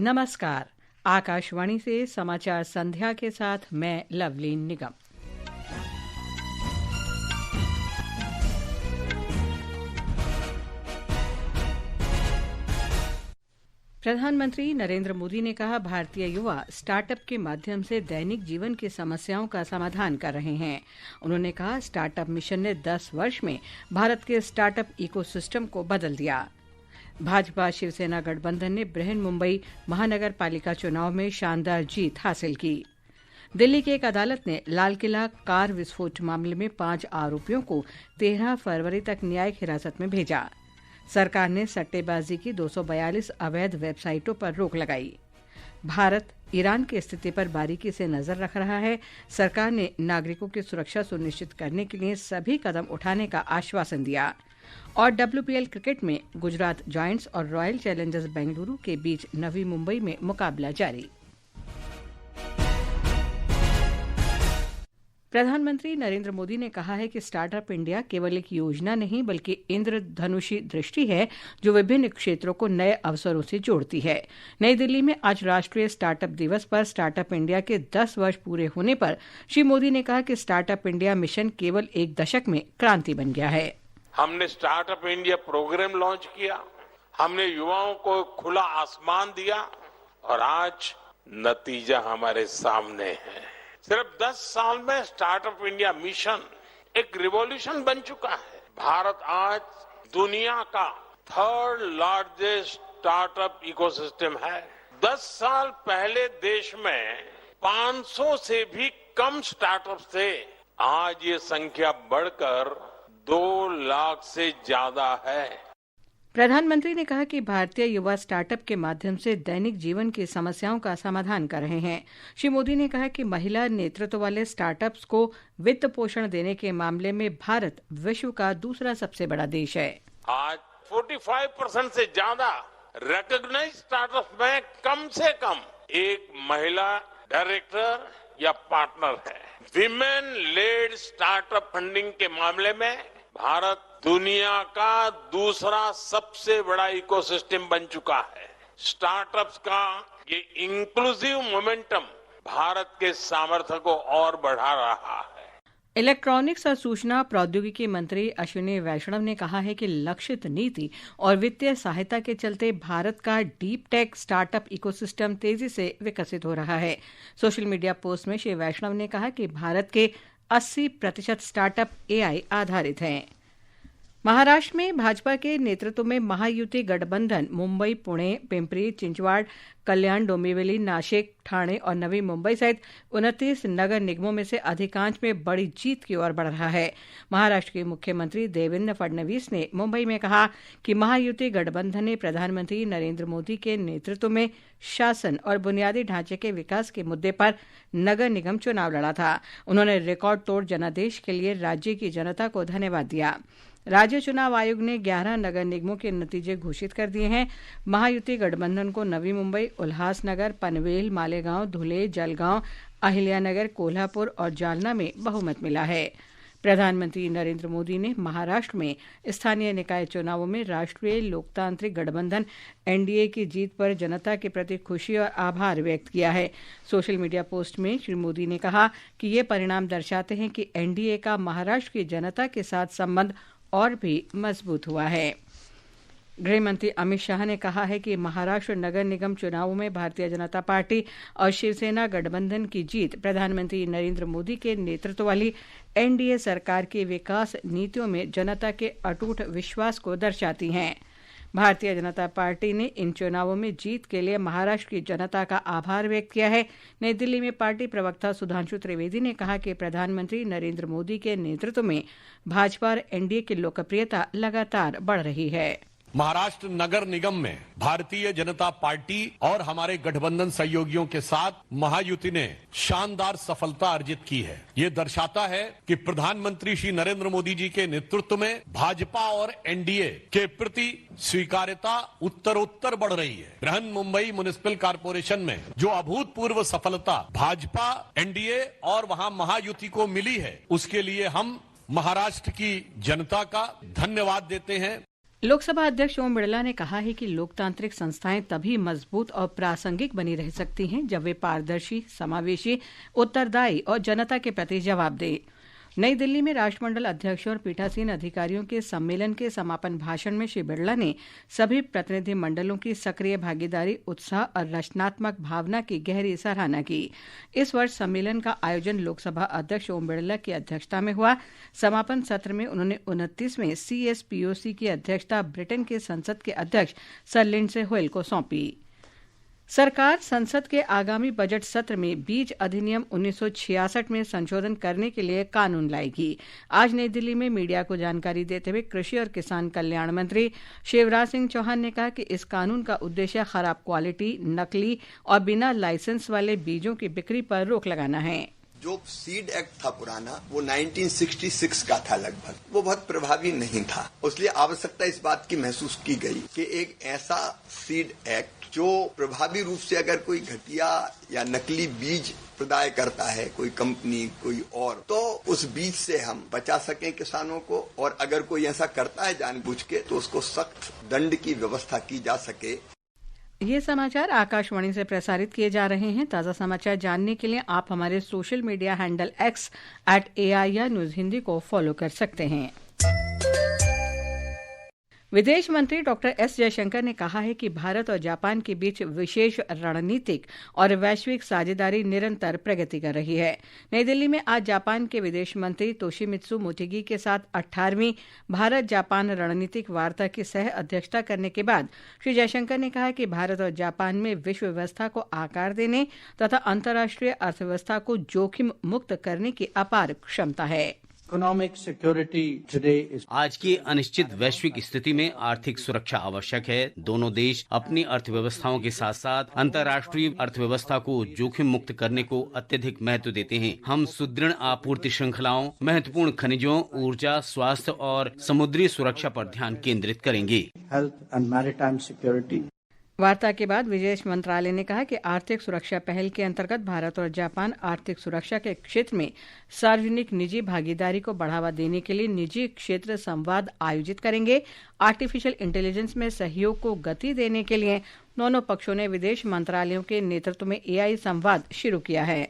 नमस्कार। आकाशवाणी से समाचार संध्या के साथ मैं लवलीन निगम। प्रधानमंत्री नरेंद्र मोदी ने कहा, भारतीय युवा स्टार्टअप के माध्यम से दैनिक जीवन की समस्याओं का समाधान कर रहे हैं। उन्होंने कहा, स्टार्टअप मिशन ने 10 वर्ष में भारत के स्टार्टअप इकोसिस्टम को बदल दिया। भाजपा शिवसेना गठबंधन ने बृहन-मुंबई महानगर पालिका चुनाव में शानदार जीत हासिल की। दिल्ली की एक अदालत ने लाल किला कार विस्फोट मामले में 5 आरोपियों को 13 फरवरी तक न्यायिक हिरासत में भेजा। सरकार ने सट्टेबाजी की 242 अवैध वेबसाइटों पर रोक लगाई। भारत ईरान की स्थिति पर बारीकी से नजर रख रहा है। सरकार ने नागरिकों की सुरक्षा सुनिश्चित करने के लिए सभी कदम उठाने का आश्वासन दिया। और WPL क्रिकेट में गुजरात जायंट्स और रॉयल चैलेंजर्स बेंगलुरु के बीच नवी मुंबई में मुकाबला जारी। प्रधानमंत्री नरेंद्र मोदी ने कहा है कि स्टार्टअप इंडिया केवल एक योजना नहीं बल्कि इंद्रधनुषी दृष्टि है जो विभिन्न क्षेत्रों को नए अवसरों से जोड़ती है। नई दिल्ली में आज राष्ट्रीय स्टार्टअप दिवस पर स्टार्टअप इंडिया के 10 वर्ष पूरे होने पर श्री मोदी ने कहा कि स्टार्टअप इंडिया मिशन केवल एक दशक में क्रांति बन गया है। हमने स्टार्टअप इंडिया प्रोग्राम लॉन्च किया, हमने युवाओं को खुला आसमान दिया और आज नतीजा हमारे सामने है। सिर्फ 10 साल में स्टार्टअप इंडिया मिशन एक रिवॉल्यूशन बन चुका है। भारत आज दुनिया का 3rd लार्जेस्ट स्टार्टअप इकोसिस्टम है। 10 साल पहले देश में 500 से भी कम स्टार्टअप थे। आज ये संख्या बढ़कर 2 लाख से ज्यादा है। प्रधानमंत्री ने कहा कि भारतीय युवा स्टार्टअप के माध्यम से दैनिक जीवन की समस्याओं का समाधान कर रहे हैं। श्री मोदी ने कहा कि महिला नेतृत्व वाले स्टार्टअप्स को वित्त पोषण देने के मामले में भारत विश्व का दूसरा सबसे बड़ा देश है। आज 45% से ज्यादा रिकॉग्नाइज्ड स्टार्टअप में कम से कम एक महिला डायरेक्टर या पार्टनर है। विमेन लेड स्टार्टअप फंडिंग के मामले में भारत दुनिया का दूसरा सबसे बड़ा इकोसिस्टम बन चुका है। स्टार्टअप्स का ये इंक्लूसिव मोमेंटम भारत के सामर्थ्य को और बढ़ा रहा है। इलेक्ट्रॉनिक्स और सूचना प्रौद्योगिकी मंत्री अश्विनी वैष्णव ने कहा है कि लक्षित नीति और वित्तीय सहायता के चलते भारत का डीप टेक स्टार्टअप इकोसिस्टम तेजी से विकसित हो रहा है। सोशल मीडिया पोस्ट में श्री वैष्णव ने कहा कि भारत के 80% स्टार्टअप AI आधारित हैं। महाराष्ट्र में भाजपा के नेतृत्व में महायुति गठबंधन मुंबई, पुणे, पिंपरी चिंचवाड़, कल्याण, डोंबिवली, नाशिक, ठाणे और नवी मुंबई सहित 29 नगर निगमों में से अधिकांश में बड़ी जीत की ओर बढ़ रहा है। महाराष्ट्र के मुख्यमंत्री देवेंद्र फडणवीस ने मुंबई में कहा कि महायुति गठबंधन ने प्रधानमंत्री नरेंद्र मोदी के नेतृत्व में शासन और बुनियादी ढांचे के विकास के मुद्दे पर नगर निगम चुनाव लड़ा था। उन्होंने रिकॉर्ड तोड़ जनादेश के लिए राज्य की जनता को धन्यवाद दिया। राज्य चुनाव आयोग ने 11 नगर निगमों के नतीजे घोषित कर दिए हैं। महायुति गठबंधन को नवी मुंबई, उल्हासनगर, पनवेल, मालेगांव, धुले, जलगांव, अहिल्यानगर, कोल्हापुर और जालना में बहुमत मिला है। प्रधानमंत्री नरेंद्र मोदी ने महाराष्ट्र में स्थानीय निकाय चुनावों में राष्ट्रीय लोकतांत्रिक गठबंधन NDA की जीत पर जनता के प्रति खुशी और आभार व्यक्त किया है। सोशल मीडिया पोस्ट में श्री मोदी ने कहा कि ये परिणाम दर्शाते हैं कि NDA का महाराष्ट्र की जनता के साथ संबंध और भी मजबूत हुआ है। गृह मंत्री अमित शाह ने कहा है कि महाराष्ट्र नगर निगम चुनावों में भारतीय जनता पार्टी और शिवसेना गठबंधन की जीत प्रधानमंत्री नरेंद्र मोदी के नेतृत्व वाली NDA सरकार की विकास नीतियों में जनता के अटूट विश्वास को दर्शाती हैं। भारतीय जनता पार्टी ने इन चुनावों में जीत के लिए महाराष्ट्र की जनता का आभार व्यक्त किया है। नई दिल्ली में पार्टी प्रवक्ता सुधांशु त्रिवेदी ने कहा कि प्रधानमंत्री नरेंद्र मोदी के नेतृत्व में भाजपा और NDA की लोकप्रियता लगातार बढ़ रही है। महाराष्ट्र नगर निगम में भारतीय जनता पार्टी और हमारे गठबंधन सहयोगियों के साथ महायुति ने शानदार सफलता अर्जित की है। ये दर्शाता है कि प्रधानमंत्री श्री नरेंद्र मोदी जी के नेतृत्व में भाजपा और NDA के प्रति स्वीकार्यता उत्तरोत्तर बढ़ रही है। बृहन मुंबई म्युनिसिपल कॉर्पोरेशन में जो अभूतपूर्व सफलता भाजपा, NDA और वहां महायुति को मिली है, उसके लिए हम महाराष्ट्र की जनता का धन्यवाद देते हैं। लोकसभा अध्यक्ष ओम बिरला ने कहा है कि लोकतांत्रिक संस्थाएं तभी मजबूत और प्रासंगिक बनी रह सकती हैं जब वे पारदर्शी, समावेशी, उत्तरदायी और जनता के प्रति जवाब दें। नई दिल्ली में राष्ट्रमंडल अध्यक्षों और पीठासीन अधिकारियों के सम्मेलन के समापन भाषण में श्री बिरला ने सभी प्रतिनिधि मंडलों की सक्रिय भागीदारी, उत्साह और रचनात्मक भावना की गहरी सराहना की। इस वर्ष सम्मेलन का आयोजन लोकसभा अध्यक्ष ओम बिरला की अध्यक्षता में हुआ। समापन सत्र में उन्होंने 29वें CSPOC की अध्यक्षता ब्रिटेन के संसद के अध्यक्ष सर लिंडसे होयल को सौंपी। सरकार संसद के आगामी बजट सत्र में बीज अधिनियम 1966 में संशोधन करने के लिए कानून लाएगी। आज नई दिल्ली में मीडिया को जानकारी देते हुए कृषि और किसान कल्याण मंत्री शिवराज सिंह चौहान ने कहा कि इस कानून का उद्देश्य खराब क्वालिटी, नकली और बिना लाइसेंस वाले बीजों की बिक्री पर रोक लगाना है। जो सीड एक्ट था पुराना, वो 1966 का था लगभग, वो बहुत प्रभावी नहीं था। इसलिए आवश्यकता इस बात की महसूस की गई कि एक ऐसा सीड एक्ट जो प्रभावी रूप से अगर कोई घटिया या नकली बीज प्रदाय करता है, कोई कंपनी, कोई और, तो उस बीज से हम बचा सकें किसानों को, और अगर कोई ऐसा करता है जानबूझ के तो उसको सख्त दंड की व्यवस्था की जा सके। ये समाचार आकाशवाणी से प्रसारित किए जा रहे हैं। ताज़ा समाचार जानने के लिए आप हमारे social media handle X @AIR news Hindi को फॉलो कर सकते हैं। विदेश मंत्री डॉक्टर एस जयशंकर ने कहा है कि भारत और जापान के बीच विशेष रणनीतिक और वैश्विक साझेदारी निरंतर प्रगति कर रही है। नई दिल्ली में आज जापान के विदेश मंत्री तोशिमित्सु मोटेगी के साथ 18वीं भारत जापान रणनीतिक वार्ता की सह अध्यक्षता करने के बाद श्री जयशंकर ने कहा कि भारत और जापान में विश्व व्यवस्था को आकार देने तथा अंतर्राष्ट्रीय अर्थव्यवस्था को जोखिम मुक्त करने की अपार क्षमता है। आज की अनिश्चित वैश्विक स्थिति में आर्थिक सुरक्षा आवश्यक है। दोनों देश अपनी अर्थव्यवस्थाओं के साथ साथ अंतर्राष्ट्रीय अर्थव्यवस्था को जोखिम मुक्त करने को अत्यधिक महत्व देते हैं। हम सुदृढ़ आपूर्ति श्रृंखलाओं, महत्वपूर्ण खनिजों, ऊर्जा, स्वास्थ्य और समुद्री सुरक्षा पर ध्यान केंद्रित करेंगे। वार्ता के बाद विदेश मंत्रालय ने कहा कि आर्थिक सुरक्षा पहल के अंतर्गत भारत और जापान आर्थिक सुरक्षा के क्षेत्र में सार्वजनिक निजी भागीदारी को बढ़ावा देने के लिए निजी क्षेत्र संवाद आयोजित करेंगे। आर्टिफिशियल इंटेलिजेंस में सहयोग को गति देने के लिए दोनों पक्षों ने विदेश मंत्रालयों के नेतृत्व में AI संवाद शुरू किया है।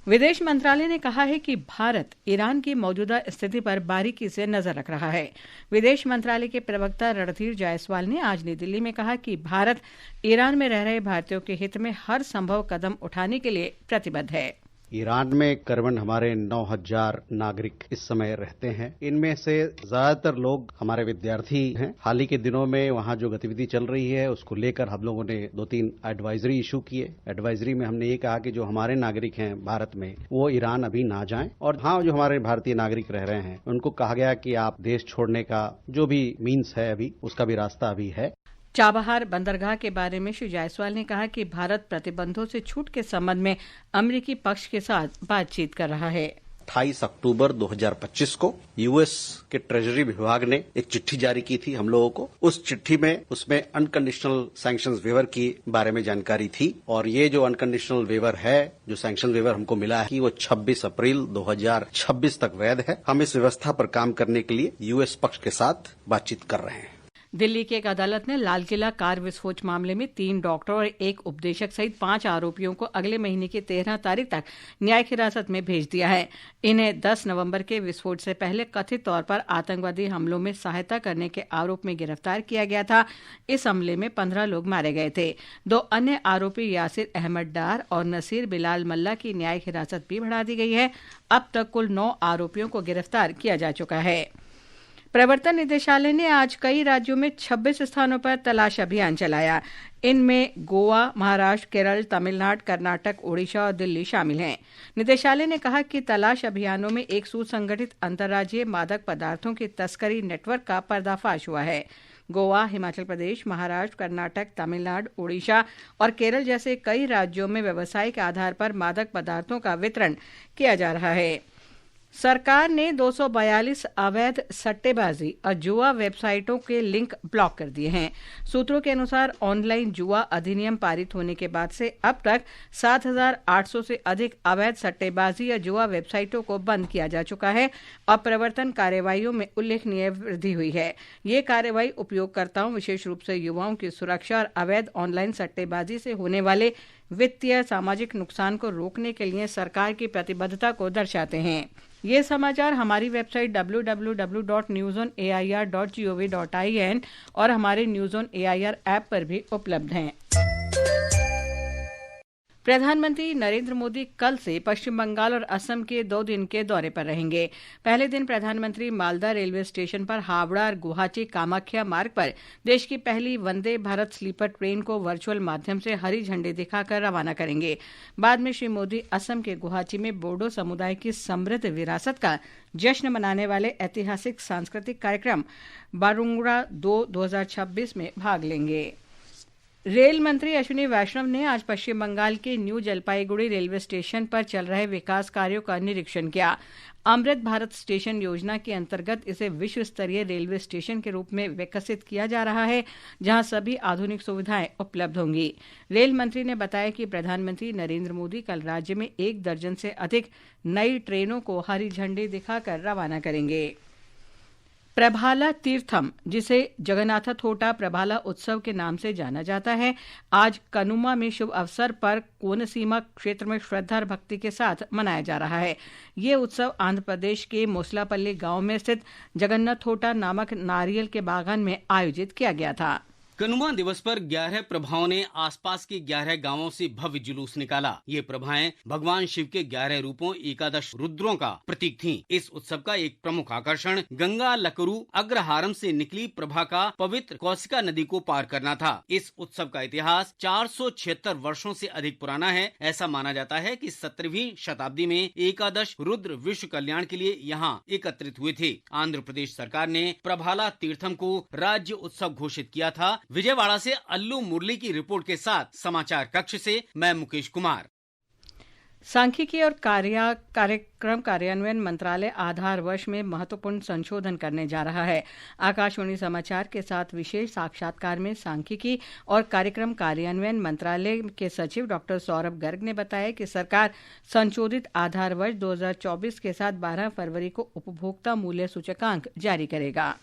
विदेश मंत्रालय ने कहा है कि भारत ईरान की मौजूदा स्थिति पर बारीकी से नजर रख रहा है। विदेश मंत्रालय के प्रवक्ता रणधीर जायसवाल ने आज नई दिल्ली में कहा कि भारत ईरान में रह रहे भारतीयों के हित में हर संभव कदम उठाने के लिए प्रतिबद्ध है। ईरान में करीबन हमारे 9000 नागरिक इस समय रहते हैं। इनमें से ज्यादातर लोग हमारे विद्यार्थी हैं। हाल ही के दिनों में वहां जो गतिविधि चल रही है उसको लेकर हम लोगों ने 2-3 एडवाइजरी इशू किए। एडवाइजरी में हमने ये कहा कि जो हमारे नागरिक हैं भारत में, वो ईरान अभी ना जाएं, और हाँ, जो हमारे भारतीय नागरिक रह रहे हैं उनको कहा गया कि आप देश छोड़ने का जो भी मीन्स है अभी, उसका भी रास्ता अभी है। चाबहार बंदरगाह के बारे में श्री जायसवाल ने कहा कि भारत प्रतिबंधों से छूट के संबंध में अमेरिकी पक्ष के साथ बातचीत कर रहा है। 28 अक्टूबर 2025 को यूएस के ट्रेजरी विभाग ने एक चिट्ठी जारी की थी हम लोगों को। उस चिट्ठी में उसमें अनकंडीशनल सैंक्शंस वेवर की बारे में जानकारी थी, और ये जो अनकंडीशनल वेवर है, जो सैंक्शन वेवर हमको मिला है, कि वो 26 अप्रैल 2026 तक वैध है। हम इस व्यवस्था पर काम करने के लिए यूएस पक्ष के साथ बातचीत कर रहे हैं। दिल्ली की एक अदालत ने लाल किला कार विस्फोट मामले में 3 डॉक्टर और 1 उपदेशक सहित 5 आरोपियों को अगले महीने की 13 तारीख तक न्यायिक हिरासत में भेज दिया है। इन्हें 10 नवंबर के विस्फोट से पहले कथित तौर पर आतंकवादी हमलों में सहायता करने के आरोप में गिरफ्तार किया गया था। इस हमले में 15 लोग मारे गए थे। 2 अन्य आरोपी यासिर अहमद डार और नसीर बिलाल मल्ला की न्यायिक हिरासत भी बढ़ा दी गई है। अब तक कुल 9 आरोपियों को गिरफ्तार किया जा चुका है। प्रवर्तन निदेशालय ने आज कई राज्यों में 26 स्थानों पर तलाश अभियान चलाया। इनमें गोवा, महाराष्ट्र, केरल, तमिलनाडु, कर्नाटक, ओडिशा और दिल्ली शामिल हैं। निदेशालय ने कहा कि तलाश अभियानों में एक सुसंगठित अंतर्राज्यीय मादक पदार्थों की तस्करी नेटवर्क का पर्दाफाश हुआ है। गोवा, हिमाचल प्रदेश, महाराष्ट्र, कर्नाटक, तमिलनाडु, ओडिशा और केरल जैसे कई राज्यों में व्यावसायिक आधार पर मादक पदार्थों का वितरण किया जा रहा है। सरकार ने 242 अवैध सट्टेबाजी और जुआ वेबसाइटों के लिंक ब्लॉक कर दिए हैं। सूत्रों के अनुसार ऑनलाइन जुआ अधिनियम पारित होने के बाद से अब तक 7,800 से अधिक अवैध सट्टेबाजी या जुआ वेबसाइटों को बंद किया जा चुका है और प्रवर्तन कार्यवाहियों में उल्लेखनीय वृद्धि हुई है। ये कार्यवाही उपयोगकर्ताओं, विशेष रूप से युवाओं की सुरक्षा और अवैध ऑनलाइन सट्टेबाजी से होने वाले वित्तीय सामाजिक नुकसान को रोकने के लिए सरकार की प्रतिबद्धता को दर्शाते हैं। ये समाचार हमारी वेबसाइट www.newsonair.gov.in और हमारे न्यूज़ ऑन एआईआर ऐप पर भी उपलब्ध हैं। प्रधानमंत्री नरेंद्र मोदी कल से पश्चिम बंगाल और असम के 2 दिन के दौरे पर रहेंगे। पहले दिन प्रधानमंत्री मालदा रेलवे स्टेशन पर हावड़ा और गुवाहाटी कामाख्या मार्ग पर देश की पहली वंदे भारत स्लीपर ट्रेन को वर्चुअल माध्यम से हरी झंडी दिखाकर रवाना करेंगे। बाद में श्री मोदी असम के गुवाहाटी में बोडो समुदाय की समृद्ध विरासत का जश्न मनाने वाले ऐतिहासिक सांस्कृतिक कार्यक्रम बारुंगड़ा 2026 में भाग लेंगे। रेल मंत्री अश्विनी वैष्णव ने आज पश्चिम बंगाल के न्यू जलपाईगुड़ी रेलवे स्टेशन पर चल रहे विकास कार्यों का निरीक्षण किया। अमृत भारत स्टेशन योजना के अंतर्गत इसे विश्व स्तरीय रेलवे स्टेशन के रूप में विकसित किया जा रहा है, जहां सभी आधुनिक सुविधाएं उपलब्ध होंगी। रेल मंत्री ने बताया कि प्रधानमंत्री नरेंद्र मोदी कल राज्य में 1 दर्जन से अधिक नई ट्रेनों को हरी झंडी दिखाकर रवाना करेंगे। प्रभाला तीर्थम, जिसे जगन्नाथ थोटा प्रभाला उत्सव के नाम से जाना जाता है, आज कनुमा में शुभ अवसर पर कोनसीमा क्षेत्र में श्रद्धा और भक्ति के साथ मनाया जा रहा है। ये उत्सव आंध्र प्रदेश के मोसलापल्ली गांव में स्थित जगन्नाथ थोटा नामक नारियल के बागान में आयोजित किया गया था। कनुमा दिवस पर 11 प्रभाओं ने आसपास के 11 गांवों से भव्य जुलूस निकाला। ये प्रभाएं भगवान शिव के 11 रूपों 11 रुद्रों का प्रतीक थीं। इस उत्सव का एक प्रमुख आकर्षण गंगा लकरू अग्रहारम से निकली प्रभा का पवित्र कौशिका नदी को पार करना था। इस उत्सव का इतिहास 476 वर्षों से अधिक पुराना है। ऐसा माना जाता है कि 17वीं शताब्दी में 11 रुद्र विश्व कल्याण के लिए यहाँ एकत्रित हुए थे। आंध्र प्रदेश सरकार ने प्रभाला तीर्थम को राज्य उत्सव घोषित किया था। विजयवाड़ा से अल्लू मुरली की रिपोर्ट के साथ समाचार कक्ष से मैं मुकेश कुमार। सांख्यिकी और कार्यक्रम कार्यान्वयन मंत्रालय आधार वर्ष में महत्वपूर्ण संशोधन करने जा रहा है। आकाशवाणी समाचार के साथ विशेष साक्षात्कार में सांख्यिकी और कार्यक्रम कार्यान्वयन मंत्रालय के सचिव डॉक्टर सौरभ गर्ग ने बताया कि सरकार संशोधित आधार वर्ष 2024 के साथ 12 फरवरी को उपभोक्ता मूल्य सूचकांक जारी करेगा।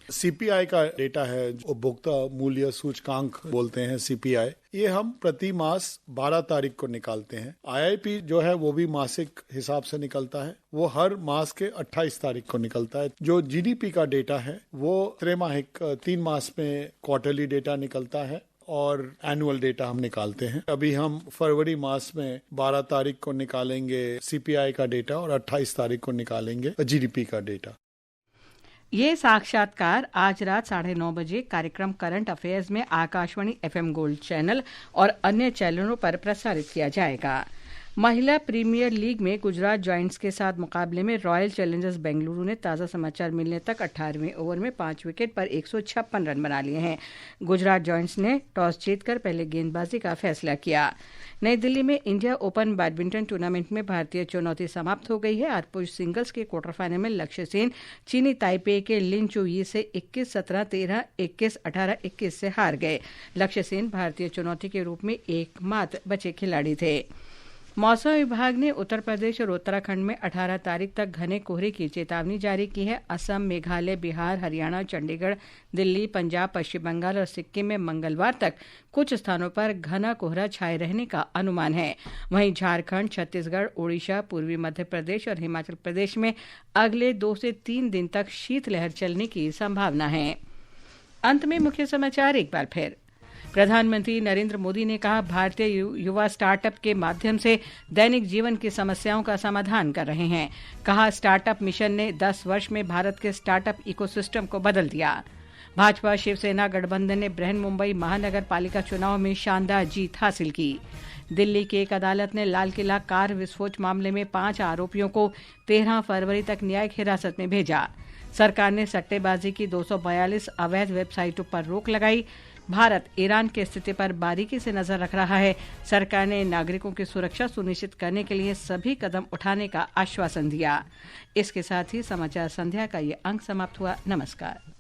सीपीआई का डेटा है, उपभोक्ता मूल्य सूचकांक बोलते हैं सीपीआई। ये हम प्रति मास 12 तारीख को निकालते हैं। आईआईपी जो है वो भी मासिक हिसाब से निकलता है, वो हर मास के 28 तारीख को निकलता है। जो जीडीपी का डेटा है वो त्रैमासिक 3 मास में क्वार्टरली डेटा निकलता है और एनुअल डेटा हम निकालते हैं। अभी हम फरवरी मास में 12 तारीख को निकालेंगे सीपीआई का डेटा और 28 तारीख को निकालेंगे जीडीपी का डेटा। ये साक्षात्कार आज रात 9:30 बजे कार्यक्रम करंट अफेयर्स में आकाशवाणी एफएम गोल्ड चैनल और अन्य चैनलों पर प्रसारित किया जाएगा। महिला प्रीमियर लीग में गुजरात जॉइंट्स के साथ मुकाबले में रॉयल चैलेंजर्स बेंगलुरु ने ताज़ा समाचार मिलने तक 18वें ओवर में 5 विकेट पर 156 रन बना लिए हैं। गुजरात जॉइंट्स ने टॉस जीतकर पहले गेंदबाजी का फैसला किया। नई दिल्ली में इंडिया ओपन बैडमिंटन टूर्नामेंट में भारतीय चुनौती समाप्त हो गई है। आज पुरुष सिंगल्स के क्वार्टर फाइनल में लक्ष्य सेन चीनी ताइपे के लिन चू यी से 21-17, 13, 21, 18, 21 से हार गए। लक्ष्य सेन भारतीय चुनौती के रूप में एकमात्र बचे खिलाड़ी थे। मौसम विभाग ने उत्तर प्रदेश और उत्तराखंड में 18 तारीख तक घने कोहरे की चेतावनी जारी की है। असम, मेघालय, बिहार, हरियाणा, चंडीगढ़, दिल्ली, पंजाब, पश्चिम बंगाल और सिक्किम में मंगलवार तक कुछ स्थानों पर घना कोहरा छाए रहने का अनुमान है। वहीं झारखंड, छत्तीसगढ़, ओडिशा, पूर्वी मध्य प्रदेश और हिमाचल प्रदेश में अगले 2 से 3 दिन तक शीतलहर चलने की संभावना है। अंत में मुख्य समाचार एक बार फिर। प्रधानमंत्री नरेंद्र मोदी ने कहा, भारतीय युवा स्टार्टअप के माध्यम से दैनिक जीवन की समस्याओं का समाधान कर रहे हैं। कहा, स्टार्टअप मिशन ने 10 वर्ष में भारत के स्टार्टअप इकोसिस्टम को बदल दिया। भाजपा शिवसेना गठबंधन ने बृहन मुंबई महानगर पालिका चुनाव में शानदार जीत हासिल की। दिल्ली की एक अदालत ने लाल किला कार विस्फोट मामले में 5 आरोपियों को 13 फरवरी तक न्यायिक हिरासत में भेजा। सरकार ने सट्टेबाजी की 242 अवैध वेबसाइटों पर रोक लगाई। भारत ईरान की स्थिति पर बारीकी से नजर रख रहा है। सरकार ने नागरिकों की सुरक्षा सुनिश्चित करने के लिए सभी कदम उठाने का आश्वासन दिया। इसके साथ ही समाचार संध्या का ये अंक समाप्त हुआ। नमस्कार।